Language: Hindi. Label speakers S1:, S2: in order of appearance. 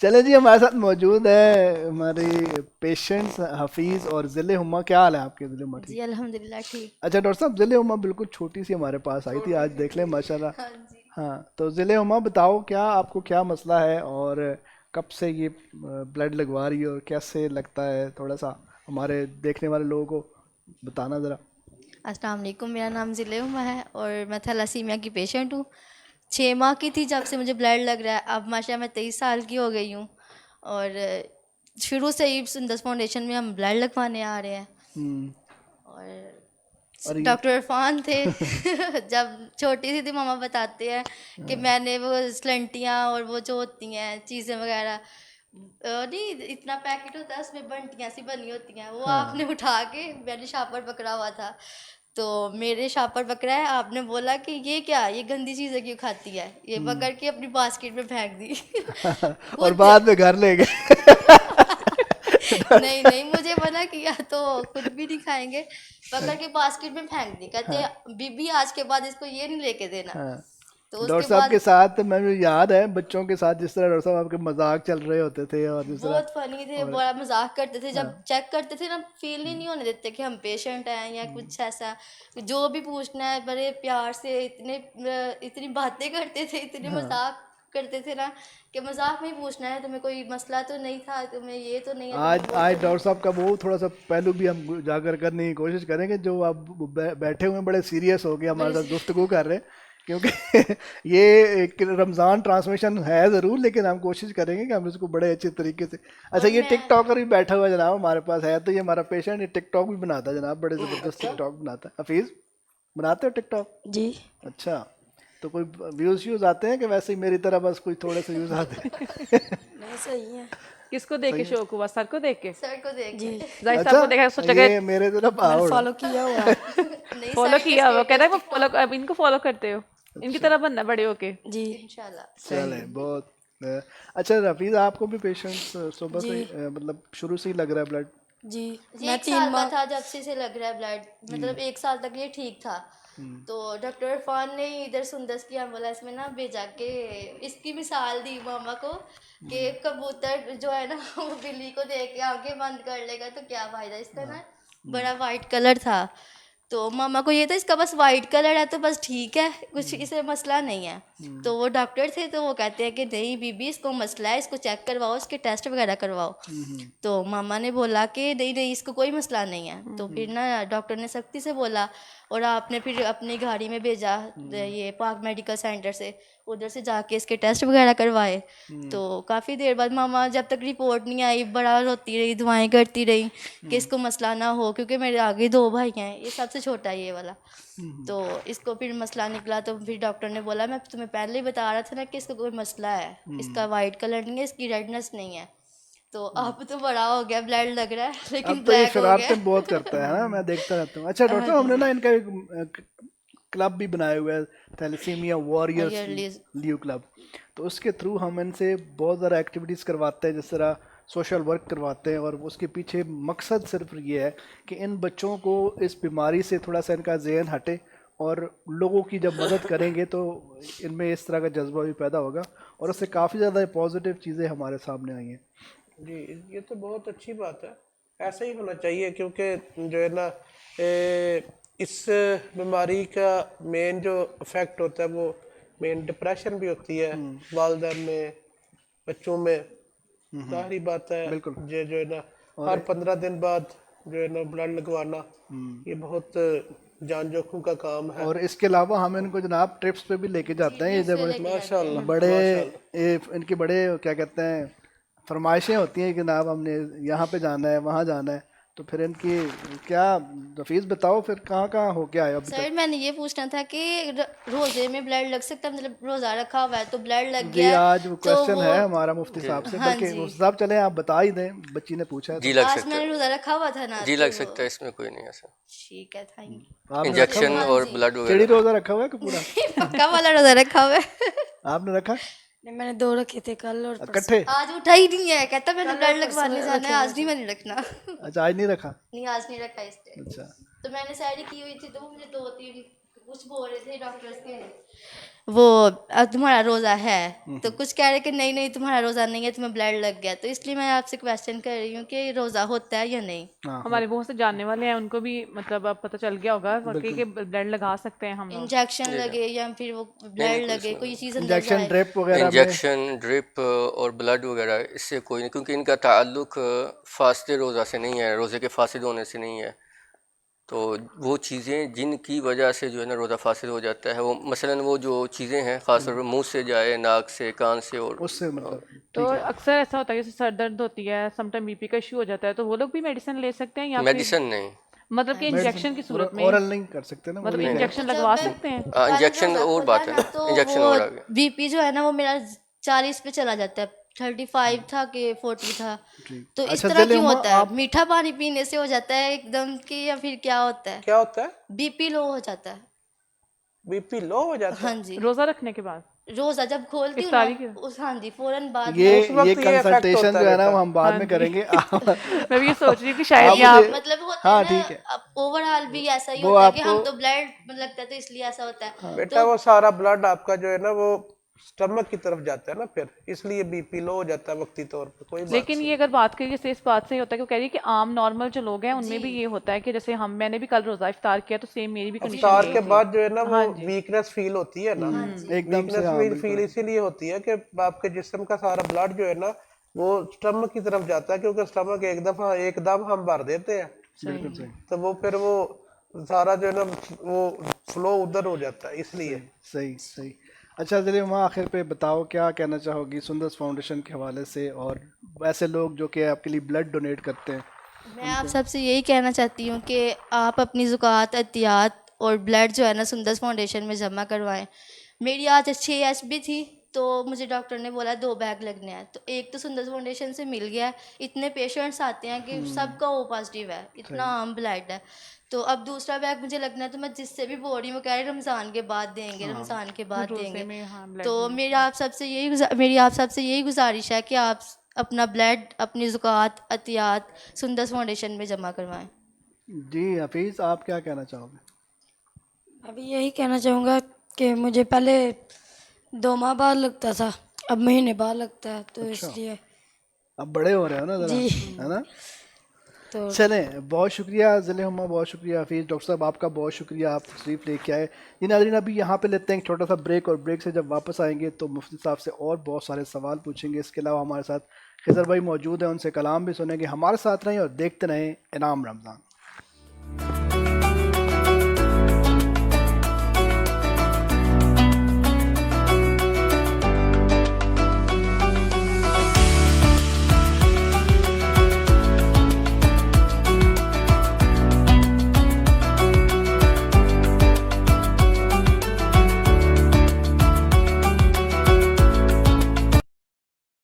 S1: चले जी, हमारे साथ मौजूद है हमारे पेशेंट्स हफीज़ और ज़िले हुमा। क्या हाल है आपके ज़िले हुमा?
S2: जी
S1: ठीक।
S2: अल्हम्दुलिल्लाह ठीक।
S1: अच्छा डॉक्टर साहब, ज़िले हुमा बिल्कुल छोटी सी हमारे पास आई थी, आज देख लें माशाल्लाह।
S2: हाँ जी।
S1: हाँ, तो ज़िले हुमा बताओ क्या आपको क्या मसला है और कब से ये ब्लड लगवा रही है और कैसे लगता है, थोड़ा सा हमारे देखने वाले लोगों को बताना ज़रा।
S2: अस्सलाम वालेकुम, मेरा नाम ज़िले-उमा है और मैं थैलासीमिया की पेशेंट हूँ। 6 माह की थी जब से मुझे ब्लड लग रहा है। अब माशाल्लाह मैं 23 साल की हो गई हूँ और शुरू से ही सुंदस फाउंडेशन में हम ब्लड लगवाने आ रहे हैं।
S1: हम्म।
S2: और
S1: और ये
S2: डॉक्टर इरफान थे जब छोटी सी थी मामा बताते हैं कि मैंने वो स्लंटियाँ और वो जो होती हैं चीज़ें वगैरह, नहीं इतना पैकेट होता है उसमें बंटियाँ सी बनी होती हैं, वो
S1: हाँ
S2: आपने उठा के, मैंने शापर पकड़ा हुआ था तो मेरे शापर पकड़ा है, आपने बोला कि ये क्या, ये गंदी चीज़ें क्यों खाती है, ये पकड़ के अपनी बास्केट में फेंक दी
S1: और
S2: खुद
S1: बाद में घर ले गए।
S2: नहीं नहीं, मुझे मना किया तो खुद भी नहीं खाएंगे, पकड़ के बास्केट में फेंक दी, कहते
S1: हाँ
S2: हैं बीबी आज के बाद इसको ये नहीं लेके देना।
S1: हाँ।
S2: तो
S1: डॉक्टर
S2: उसके
S1: साहब के
S2: बाद
S1: साथ मुझे याद है बच्चों के साथ जिस तरह डॉक्टर साहब आपके मजाक चल रहे होते थे और जिस तरह।
S2: बहुत फनी थे,
S1: और
S2: बड़ा मजाक करते थे, जब
S1: हाँ
S2: चेक करते थे ना फील ही नहीं होने देते कि हम पेशेंट हैं या कुछ ऐसा। जो भी पूछना है बड़े प्यार से, इतनी बातें करते थे, इतने
S1: हाँ।
S2: मजाक करते थे ना कि मजाक में ही पूछना है, तुम्हें कोई मसला तो नहीं था, तुम्हें ये तो नहीं है, तुम्हें
S1: आज
S2: वो
S1: आज
S2: तो नहीं।
S1: डॉक्टर साहब का वो थोड़ा सा पहलू भी हम उजागर करने की कोशिश करेंगे, जो आप बैठे हुए हैं, बड़े सीरियस हो गए हमारे
S2: बड़े
S1: साथ गुफ्तगू कर रहे हैं, क्योंकि ये एक रमज़ान ट्रांसमिशन है ज़रूर, लेकिन हम कोशिश करेंगे कि हम इसको बड़े अच्छे तरीके से। अच्छा,
S2: और
S1: ये
S2: मैं
S1: टिकटॉकर भी बैठा हुआ है जनाब हमारे पास, है तो ये हमारा पेशेंट, ये टिकटॉक भी बनाता है जनाब, बड़े ज़बरदस्त टिकटॉक बनाता है। हफीज़, बनाते हो टिकटॉक?
S3: जी।
S1: अच्छा, तो कोई व्यूज़ व्यूज़ आते हैं कि वैसे ही मेरी तरह बस कोई थोड़े से व्यूज़ आते हैं?
S3: नहीं, सही है।
S4: किसको देख
S1: सही
S4: के
S1: है।
S4: शौक हुआ? सर को देख के?
S2: सर को देख
S3: जी,
S2: के
S4: जाहिर साहब
S1: अच्छा,
S4: को देखा सोचा कि
S1: ये मेरे तरफ
S3: मैंने
S1: आओ।
S3: फॉलो किया हुआ है।
S2: नहीं,
S4: फॉलो
S2: सर के
S4: किया हुआ, कह रहा है
S2: स्टेटस
S4: वो
S2: की
S4: फॉलो, अब इनको फॉलो करते हो, इनकी
S1: अच्छा,
S4: तरह बनना बड़े होके।
S3: जी।
S2: इंशाल्लाह।
S1: चले
S4: सही।
S1: बहुत अच्छा रफीज, आपको भी पेशेंट्स सुबह
S3: जी।
S1: से मतलब शुरू से ही लग रहा है ब्लड?
S3: जी।
S2: ये
S3: मैं
S2: 1 साल
S3: 3
S2: का
S3: माह।
S2: था जब से लग रहा है ब्लड, मतलब 1 साल तक ये ठीक था। तो डॉक्टर इरफान ने इधर सुंदस की एम्बुलेंस में ना भेजा के इसकी मिसाल दी मामा को कि कबूतर जो है ना वो बिल्ली को देख के आंखें बंद कर लेगा तो क्या फायदा, इसका ना बड़ा वाइट कलर था। तो मामा को ये था इसका बस वाइट कलर है तो बस ठीक है, कुछ इसे मसला नहीं है। तो वो डॉक्टर थे तो वो कहते हैं कि नहीं बीबी, इसको मसला है, इसको चेक करवाओ, इसके टेस्ट वगैरह करवाओ। तो मामा ने बोला कि नहीं नहीं, इसको कोई मसला नहीं है। तो फिर ना डॉक्टर ने सख्ती से बोला और आपने फिर अपनी गाड़ी में भेजा ये पाक मेडिकल सेंटर से, उधर से जाके इसके टेस्ट वगैरह करवाए। तो काफ़ी देर बाद मामा, जब तक रिपोर्ट नहीं आई, बड़ा रोती रही, दुआएं करती रही कि इसको मसला ना हो, क्योंकि मेरे आगे 2 भाई हैं, ये सबसे छोटा है ये वाला। तो इसको फिर मसला निकला तो फिर डॉक्टर ने बोला मैं तुम्हें पहले ही बता रहा था ना कि इसको कोई मसला है, इसका वाइट कलर नहीं है, इसकी रेडनेस नहीं है। तो अब तो बड़ा हो गया, ब्लड लग रहा है लेकिन
S1: अब तो ये
S2: ब्लैक हो गया
S1: शरारतें बहुत करता है ना, मैं देखता रहता हूँ। अच्छा डॉक्टर
S2: हाँ
S1: साहब,
S2: जी।
S1: हमने ना इनका एक क्लब भी बनाया हुआ है, थैलेसीमिया वॉरियर्स
S2: ईयरली।
S1: ल्यू क्लब। तो उसके थ्रू हम इनसे बहुत ज़्यादा एक्टिविटीज़ करवाते हैं, जिस तरह सोशल वर्क करवाते हैं, और उसके पीछे मकसद सिर्फ ये है कि इन बच्चों को इस बीमारी से थोड़ा सा इनका जहन हटे, और लोगों की जब मदद करेंगे तो इनमें इस तरह का जज्बा भी पैदा होगा, और उससे काफ़ी ज़्यादा पॉजिटिव चीज़ें हमारे सामने आई हैं।
S5: जी, ये तो बहुत अच्छी बात है। ऐसा ही होना चाहिए, क्योंकि जो है ना ए, इस बीमारी का मेन जो इफ़ेक्ट होता है वो मेन डिप्रेशन भी होती है वालिदैन में, बच्चों में। जाहिर बात है,
S1: बिल्कुल।
S5: ये जो है ना
S1: और
S5: हर 15 दिन बाद जो है ना ब्लड लगवाना, ये बहुत जान जोखिम का काम है।
S1: और इसके अलावा हम इनको जनाब ट्रिप्स पे भी लेके
S2: जी
S1: जाते हैं, ये
S2: ट्रिप्स
S1: जब
S2: पे लेके जाते हैं।
S5: माशाल्लाह
S1: बड़े
S5: माशाल्लाह।
S1: इनकी बड़े क्या कहते हैं फरमाइशें होती हैं कि जनाब हमने यहाँ पे जाना है, वहाँ जाना है, तो फिर इनकी क्या, रफीज बताओ फिर कहाँ कहाँ हो क्या है अभी
S2: सर
S1: तक?
S2: मैंने ये पूछना था कि रोजे में ब्लड लग सकता है, मतलब रोजा रखा हुआ है तो ब्लड लग
S1: जी,
S2: गया है
S1: आज वो
S2: तो
S1: क्वेश्चन
S2: वो।
S1: है हमारा मुफ्ती
S6: जी
S1: साहब से,
S2: हाँ
S1: बल्कि
S2: जी,
S1: मुफ्ती साहब चले आप बता ही दें, बच्ची ने पूछा है
S6: जी
S1: तो।
S6: लग
S2: आज
S6: सकता
S2: मैंने
S6: है।
S2: रोजा रखा हुआ था ना
S6: जी
S2: तो
S6: लग सकता है, इसमें कोई नहीं ऐसा।
S2: ठीक है, थैंक यू।
S1: आपने रखा
S6: इंजेक्शन
S1: हुआ है?
S2: हाँ
S6: और
S2: जी।
S6: ब्लड
S1: चिड़ी
S6: वगैरह।
S1: रोजा रखा हुआ है कि पूरा?
S2: पक्का वाला रोजा रखा हुआ है
S1: आपने रखा
S3: नहीं, मैंने 2 रखे थे, कल और परसों।
S1: इकट्ठे?
S2: आज उठा ही नहीं है, कहता मैंने
S3: कल और
S2: ब्लड
S3: परसों
S2: लगवाने जाना
S3: रखे
S2: है,
S3: हुए
S2: आज नहीं
S3: थे।
S2: मैंने रखना
S1: अच्छा, आज नहीं रखा?
S2: नहीं आज नहीं रखा इसने।
S1: अच्छा।
S2: तो मैंने शायरी की हुई थी तो मुझे 2-3 कुछ बोल रहे थे डॉक्टर्स के वो अब तुम्हारा रोज़ा है, तो कुछ कह रहे कि नहीं नहीं तुम्हारा रोज़ा नहीं है, तुम्हें ब्लड लग गया। तो इसलिए मैं आपसे क्वेश्चन कर रही हूँ कि रोज़ा होता है या नहीं।
S4: हमारे बहुत से जानने वाले हैं, उनको भी मतलब अब पता चल गया होगा वाकई के ब्लड लगा सकते हैं हम लोग।
S2: इंजेक्शन लगे या फिर वो ब्लड लगे, कोई चीज़ अंदर
S1: इंजेक्शन
S2: जाए।
S1: ड्रिप वगैरह में
S6: इंजेक्शन ड्रिप और ब्लड वगैरह इससे कोई नहीं, क्योंकि इनका ताल्लुक फास्ते रोज़ा से नहीं है, रोज़े के फासिद होने से नहीं है। तो वो चीज़ें जिनकी वजह से जो है ना रोज़ा फासिद हो जाता है, वो मसलन वो जो चीज़ें हैं ख़ासतौर पर मुंह से जाए, नाक से, कान से, और
S1: उससे मतलब
S4: तो अक्सर ऐसा होता है जैसे सर दर्द होती है, समटाइम बीपी का इशू हो जाता है, तो वो लोग भी मेडिसिन ले सकते हैं या फिर
S6: मेडिसिन नहीं।
S4: मतलब कि इंजेक्शन की सूरत में,
S1: ओरल नहीं कर सकते ना वो
S4: मतलब
S1: भी है।
S4: इंजेक्शन लगवा सकते हैं।
S6: इंजेक्शन और बात है ना,
S2: तो
S6: इंजेक्शन
S2: वो
S6: और आ गया।
S2: बीपी जो है ना वो मेरा 40 पे चला जाता है, 35 था कि 40 था। तो इस
S1: अच्छा,
S2: तरह
S1: चलिए
S2: क्यों
S1: हम
S2: होता है? मीठा पानी पीने से हो जाता है एकदम कि या फिर क्या होता है?
S5: क्या होता है?
S2: बीपी लो हो जाता है।
S5: बीपी लो हो जाता है?
S2: हाँ जी,
S4: रोज़ा रखने के बाद
S2: रोजा जब खोलती हूँ
S4: इफ्तारी
S2: ना उस, हाँ जी, फौरन बाद
S1: ये
S2: में
S5: उस वक्त
S1: ये
S5: ये effect
S1: कंसल्टेशन
S5: होता
S1: जो है ना
S5: रहता
S1: वो हम बाद
S4: हाँ
S1: में
S4: जी।
S1: करेंगे
S4: मैं भी ये सोच रही हूँ कि शायद ये
S1: आप
S4: आप
S1: मुझे-
S2: मतलब होता
S1: हाँ,
S2: है
S1: ठीक है।
S2: ना, ओवरऑल भी ऐसा ही
S1: वो
S2: होता है कि
S1: आपको-
S2: हम तो ब्लड लगता है तो इसलिए ऐसा होता है।
S5: बेटा, वो सारा ब्लड आपका जो है ना वो स्टमक की तरफ जाता है ना, फिर इसलिए बीपी लो हो जाता है वक्ती तौर पे। कोई बात
S4: लेकिन ये अगर बात करिए जैसे इस बात से ही होता है कि वो कह रही है कि आम नॉर्मल जो लोग हैं उनमें भी ये होता है कि जैसे हम मैंने भी कल रोज़ा इफ्तार किया तो सेम मेरी भी कंडीशन
S5: इफ्तार
S4: यही
S5: के
S4: थी।
S5: बाद जो है ना वो
S4: हाँ जी।
S5: वीकनेस फील होती है ना,
S1: एकदम से हाँ,
S5: वीकनेस फील इसीलिए होती है कि आपके जिस्म का सारा ब्लड जो है ना वो स्टमक की तरफ जाता है, क्योंकि स्टमक एकदम हम भर देते हैं,
S1: बिल्कुल सही
S5: तो वो फिर वो सारा जो है ना वो फ्लो उधर हो जाता है, इसलिए।
S1: सही सही। अच्छा, चलिए वहाँ आखिर पे बताओ क्या कहना चाहोगी सुंदर्स फाउंडेशन के हवाले से और वैसे लोग जो कि आपके लिए ब्लड डोनेट करते हैं।
S2: मैं आप सबसे यही कहना चाहती हूँ कि आप अपनी ज़ुकात, एहतियात और ब्लड जो है ना सुंदर्स फाउंडेशन में जमा करवाएं। मेरी आज 6 एचबी थी, तो मुझे डॉक्टर ने बोला 2 बैग लगने हैं, तो एक तो सुंदर्स फाउंडेशन से मिल गया है। इतने पेशेंट्स आते हैं कि सबका ओ पॉजिटिव है, इतना आम ब्लड है। तो अब दूसरा बैग मुझे लगना है, तो मैं जिससे भी बोल रही हूँ वो कह रहे रमज़ान के बाद देंगे, रमज़ान के बाद
S4: रोज़े
S2: देंगे।
S4: में हाँ ब्लड
S2: तो मेरी आप सबसे यही गुजारिश है कि आप अपना ब्लड, अपनी ज़ुकात, एहतियात सुंदर्स फाउंडेशन में जमा करवाएं।
S1: जी हफीज़, आप क्या कहना चाहोगे?
S3: अभी यही कहना चाहूँगा कि मुझे पहले 2 माह बाद लगता था, अब महीने बाद लगता है, तो इसलिए
S1: अब बड़े हो रहे हो ना ज़रा,
S3: जी।
S1: है ना?
S3: तो
S1: चलें, बहुत शुक्रिया ज़िले हुम्मा, बहुत शुक्रिया हफीज़। डॉक्टर साहब आपका बहुत शुक्रिया, आप तशरीफ़ लेके आए। जी नाज़रीन, अभी यहाँ पे लेते हैं एक छोटा सा ब्रेक, और ब्रेक से जब वापस आएंगे तो मुफ्ती साहब से और बहुत सारे सवाल पूछेंगे। इसके अलावा हमारे साथ खिज़र भाई मौजूद हैं, उनसे कलाम भी सुनेंगे। हमारे साथ रहें और देखते रहें इनाम रमज़ान।